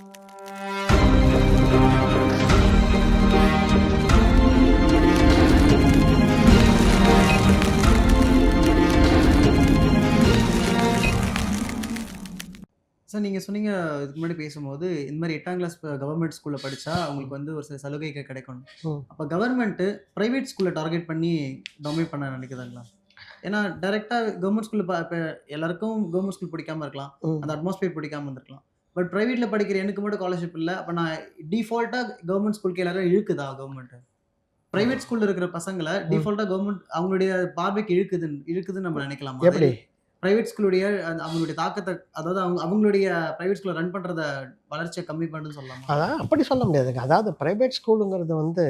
Sir நீங்க சொன்னீங்க இதுக்கு முன்னாடி பேசும்போது, இந்த மாரி 8ஆம் கிளாஸ் கவர்மெண்ட் ஸ்கூல்ல படிச்சா அவங்களுக்கு வந்து ஒரு சில சலுகைகள் கிடைக்கும்னு. ம். அப்ப கவர்மெண்ட் பிரைவேட் ஸ்கூல்ல டார்கெட் பண்ணி டாமினேட் பண்ண நினைக்குதுங்களா? ஏன்னா டைரக்ட்டா கவர்மெண்ட் ஸ்கூல்ல இப்ப எல்லாருக்கும் கவர்மெண்ட் ஸ்கூல் பிடிக்காம இருக்கலாம். ம். அந்த அட்மாஸ்பியர் பிடிக்காம இருந்திருக்கலாம். பட் பிரைவேட்ல படிக்கிற எனக்கு மட்டும் ஸ்காலர்ஷிப் இல்ல. அப்ப நான் டிஃபால்ட்டா கவர்மெண்ட் ஸ்கூலுக்கு எல்லாரும் இழுக்குதா கவர்மெண்ட்? பிரைவேட் ஸ்கூல்ல இருக்கிற பசங்கள ம். டிஃபால்ட்டா கவர்மெண்ட் அவங்களுடைய பார்வைக்கு இழுக்குதுன்னு நம்ம நினைக்கலாமா? எப்படி? பிரைவேட் ஸ்கூலுடைய அவங்களுடைய தாக்கத்த அதாவது அவங்களுடைய பிரைவேட் ஸ்கூல ரன் பண்றத வளர்ச்சிய கம்மி பண்ணுன்னு சொல்லலாமா? அதான் அப்படி சொல்ல முடியாதுங்க. அதாவது பிரைவேட் ஸ்கூலுங்கிறது வந்து,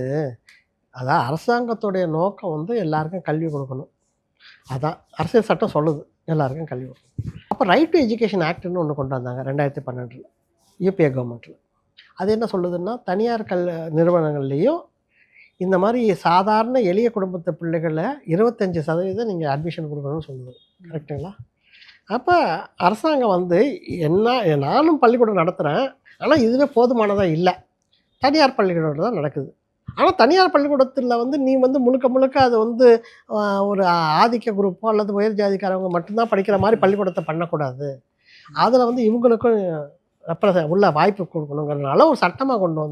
அதான் அரசாங்கத்துடைய நோக்கம் வந்து எல்லாருக்கும் கல்வி கொடுக்கணும். அதான் அரசியல் சட்டம் சொல்லுது. எல்லாருக்கும் கல்வி கொடுக்கணும். அப்போ ரைட் டு எஜுகேஷன் ஆக்ட்னு ஒண்ணு கொண்டு வந்தாங்க 2012ல யுபிஏ கவர்மெண்ட்ல. அது என்ன சொல்லுதுன்னா, தனியார் நிறுவனங்கள்லேயும் இந்த மாதிரி சாதாரண எளிய குடும்பத்து பிள்ளைகளை 25% நீங்கள் அட்மிஷன் கொடுக்கணும்னு சொல்லுது. கரெக்டுங்களா? அப்போ அரசாங்கம் வந்து நானும் பள்ளிக்கூடம் நடத்துகிறேன், ஆனால் இதுவே போதுமானதாக இல்லை. தனியார் பள்ளிக்கூடம் தான் நடக்குது. ஆனால் தனியார் பள்ளிக்கூடத்தில் வந்து நீ வந்து முழுக்க முழுக்க அது வந்து ஒரு ஆதிக்க குரூப்போ அல்லது உயர் ஜாதிக்காரவங்க மட்டும்தான் படிக்கிற மாதிரி பள்ளிக்கூடத்தை பண்ணக்கூடாது. அதில் வந்து இவங்களுக்கும் உள்ள வாய்ப்பு கொடுக்கணுங்கிறதுனால ஒரு சட்டமாக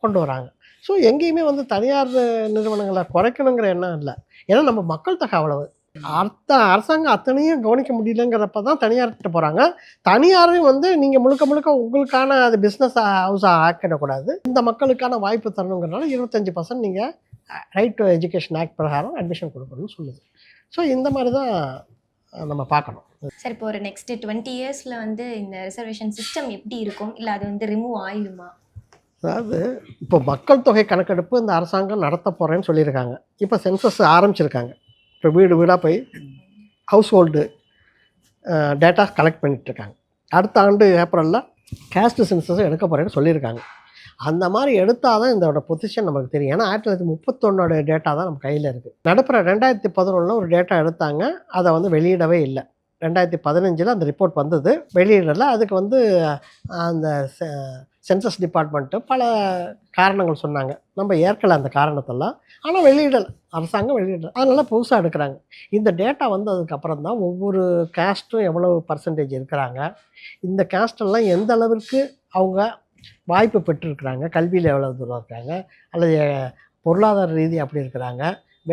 கொண்டு வராங்க. ஸோ எங்கேயுமே வந்து தனியார் நிறுவனங்களை குறைக்கணுங்கிற எண்ணம் இல்லை. ஏன்னா நம்ம மக்கள் தொகை அவ்வளவு. அரசாங்கம் அத்தனையும் கவனிக்க முடியலங்கிறப்ப தான் தனியார்கிட்ட போகிறாங்க. தனியாரையும் வந்து நீங்கள் முழுக்க முழுக்க உங்களுக்கான அது பிஸ்னஸ் ஹவுஸாக ஆக்கிடக்கூடாது. இந்த மக்களுக்கான வாய்ப்பு தரணுங்கிறனால 25% நீங்கள் ரைட் டு எஜுகேஷன் ஆக்ட் பிரகாரம் அட்மிஷன் கொடுக்கணும்னு சொல்லுது. ஸோ இந்த மாதிரி தான் நம்ம பார்க்கணும். சார் இப்போ ஒரு நெக்ஸ்ட் 20 இயர்ஸில் வந்து இந்த ரிசர்வேஷன் சிஸ்டம் எப்படி இருக்கும், இல்லை அது வந்து ரிமூவ் ஆயிடுமா? அதாவது இப்போ மக்கள் தொகை கணக்கெடுப்பு இந்த அரசாங்கம் நடத்த போகிறேன்னு சொல்லியிருக்காங்க. இப்போ சென்சஸ் ஆரம்பிச்சிருக்காங்க. இப்போ வீடு வீடாக போய் ஹவுஸ் ஹோல்டு டேட்டா கலெக்ட் பண்ணிகிட்ருக்காங்க. அடுத்த ஆண்டு ஏப்ரலில் கேஸ்ட் சென்சஸும் எடுக்க போகிறேன்னு சொல்லியிருக்காங்க. அந்த மாதிரி எடுத்தால் தான் இதோட பொசிஷன் நமக்கு தெரியும். ஏன்னா 1931 டேட்டா தான் நம்ம கையில் இருக்குது. நடுப்புற 2011 ஒரு டேட்டா எடுத்தாங்க, அதை வந்து வெளியிடவே இல்லை. 2015 அந்த ரிப்போர்ட் வந்தது, வெளியிடலை. அதுக்கு வந்து அந்த சென்சஸ் டிபார்ட்மெண்ட்டு பல காரணங்கள் சொன்னாங்க. நம்ம ஏற்கலை அந்த காரணத்தெல்லாம். ஆனால் வெளியிடலை, அரசாங்கம் வெளியிடலை. அதனால் புதுசாக எடுக்கிறாங்க. இந்த டேட்டா வந்ததுக்கப்புறம் தான் ஒவ்வொரு கேஸ்ட்டும் எவ்வளோ பர்சன்டேஜ் இருக்கிறாங்க, இந்த கேஸ்டெல்லாம் எந்த அளவிற்கு அவங்க வாய்ப்பு பெற்றிருக்கிறாங்க, கல்வியில் எவ்வளோ தூரம் இருக்கிறாங்க, அல்லது பொருளாதார ரீதி அப்படி இருக்கிறாங்க,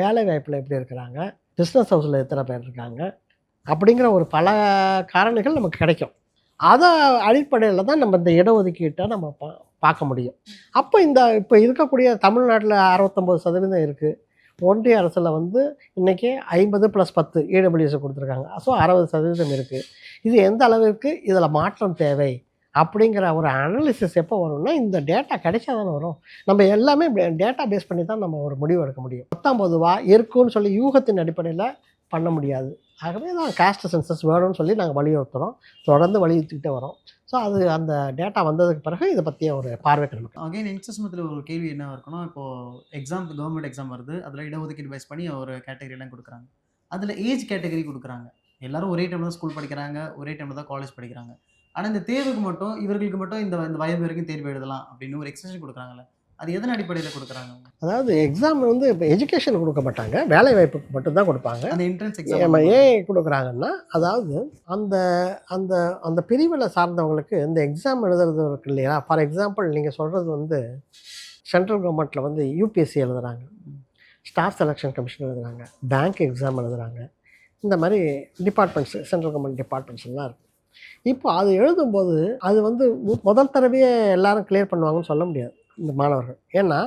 வேலை வாய்ப்பில் எப்படி இருக்கிறாங்க, பிஸ்னஸ் ஹவுஸில் எத்தனை பேர் இருக்காங்க, அப்படிங்கிற ஒரு பல காரணிகள் நமக்கு கிடைக்கும். அதை அடிப்படையில் தான் நம்ம இந்த இடஒதுக்கீட்டை நம்ம பார்க்க முடியும். அப்போ இப்போ இருக்கக்கூடிய தமிழ்நாட்டில் 69% இருக்குது. ஒன்றிய அரசில் வந்து இன்றைக்கி 50+10 இடபிள்யூஎஸ் கொடுத்துருக்காங்க. ஸோ 60% இருக்குது. இது எந்த அளவிற்கு இதில் மாற்றம் தேவை அப்படிங்கிற ஒரு அனாலிசிஸ் எப்போ வரும்னா, இந்த டேட்டா கிடைச்சா தானே வரும். நம்ம எல்லாமே டேட்டா பேஸ் பண்ணி தான் நம்ம ஒரு முடிவு எடுக்க முடியும். 19 இருக்குன்னு சொல்லி யூகத்தின் அடிப்படையில் பண்ண முடியாது. ஆகவே தான் காஸ்ட் சென்சஸ் வேணும்னு சொல்லி நாங்கள் வலியுறுத்துகிறோம், தொடர்ந்து வலியுறுத்திக்கிட்டே வரோம். ஸோ அது அந்த டேட்டா வந்ததுக்கு பிறகு இதை பற்றிய ஒரு பார்வை கிடைக்கும். அகைன் எக்ஸஸ்மத்தில் ஒரு கேள்வி என்ன இருக்குன்னா, இப்போது கவர்மெண்ட் எக்ஸாம் வருது, அதில் இடஒதுக்கீடு பேஸ் பண்ணி ஒரு கேட்டகரியெல்லாம் கொடுக்குறாங்க. அதில் ஏஜ் கேட்டகரி கொடுக்குறாங்க. எல்லாரும் ஒரே டைமில் தான் ஸ்கூல் படிக்கிறாங்க, ஒரே டைமில் தான் காலேஜ் படிக்கிறாங்க. ஆனால் இந்த தேர்வுக்கு மட்டும் இவர்களுக்கு மட்டும் இந்த வயது வரைக்கும் தேர்வு எழுதலாம் அப்படின்னு ஒரு எக்ஸ்டென்ஷன் கொடுக்குறாங்கல்ல, அது எதன் அடிப்படையில் கொடுக்குறாங்க? அதாவது எக்ஸாம் வந்து இப்போ எஜுகேஷன் கொடுக்க மாட்டாங்க, வேலை வாய்ப்புக்கு மட்டும்தான் கொடுப்பாங்க. அந்த என்ட்ரன்ஸ் எக்ஸாம் ஏன் கொடுக்குறாங்கன்னா, அதாவது அந்த அந்த அந்த பிரிவில் சார்ந்தவங்களுக்கு இந்த எக்ஸாம் எழுதுறது இருக்கு இல்லையா. ஃபார் எக்ஸாம்பிள் நீங்கள் சொல்கிறது வந்து சென்ட்ரல் கவர்மெண்ட்டில் வந்து யூபிஎஸ்சி எழுதுகிறாங்க, ஸ்டாஃப் செலெக்ஷன் கமிஷன் எழுதுகிறாங்க, பேங்க் எக்ஸாம் எழுதுகிறாங்க. இந்த மாதிரி டிபார்ட்மெண்ட்ஸ், சென்ட்ரல் கவர்மெண்ட் டிபார்ட்மெண்ட்ஸ் எல்லாம் இருக்குது. இப்போ அது எழுதும்போது அது வந்து முதல் தடவையே எல்லாரும் கிளியர் பண்ணுவாங்கன்னு சொல்ல முடியாது இந்த மாணவர்கள். ஏன்னா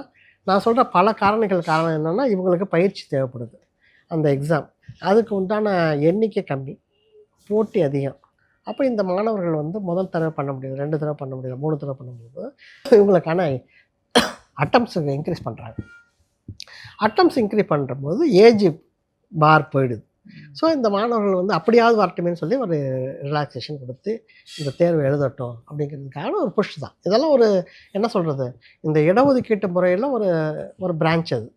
நான் சொல்கிற பல காரணம் என்னென்னா, இவங்களுக்கு பயிற்சி தேவைப்படுது. அந்த எக்ஸாம் அதுக்கு உண்டான எண்ணிக்கை கம்மி, போட்டி அதிகம். அப்போ இந்த மாணவர்கள் வந்து முதல் தடவை பண்ண முடியாது, 2 தடவை பண்ண முடியாது, 3 தடவை பண்ண முடியாது. இவங்களுக்கான அட்டம்ப்ஸுக்கு இன்க்ரீஸ் பண்ணுறாங்க. அட்டம்ப்ஸ் இன்க்ரீஸ் பண்ணுறபோது ஏஜ் பார் போயிடுது. ஸோ இந்த மாணவர்கள் வந்து அப்படியாவது வரட்டுமேன்னு சொல்லி ஒரு ரிலாக்ஸேஷன் கொடுத்து இந்த தேர்வு எழுதட்டும் அப்படிங்கிறதுக்கான ஒரு புஷ் தான் இதெல்லாம். ஒரு என்ன சொல்கிறது, இந்த இடஒதுக்கீட்டு முறையில் ஒரு பிரான்ச் அது.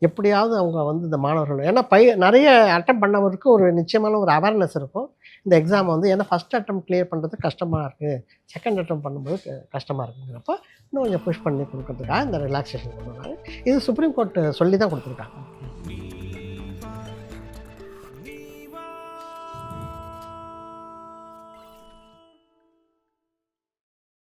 எப்படியாவது அவங்க வந்து இந்த மாணவர்கள் ஏன்னா நிறைய அட்டம் பண்ணவருக்கு ஒரு நிச்சயமான ஒரு அவேர்னஸ் இருக்கும். இந்த எக்ஸாம் வந்து ஏன்னா ஃபஸ்ட் அட்டம் கிளியர் பண்ணுறது கஷ்டமாக இருக்குது, செகண்ட் அட்டம் பண்ணும்போது கஷ்டமாக இருக்குங்கிறப்ப இன்னும் கொஞ்சம் புஷ் பண்ணி கொடுக்கறதுக்காக இந்த ரிலாக்ஸேஷன் கொண்டு வராங்க. இது சுப்ரீம் கோர்ட் சொல்லி தான் கொடுத்துருக்காங்க.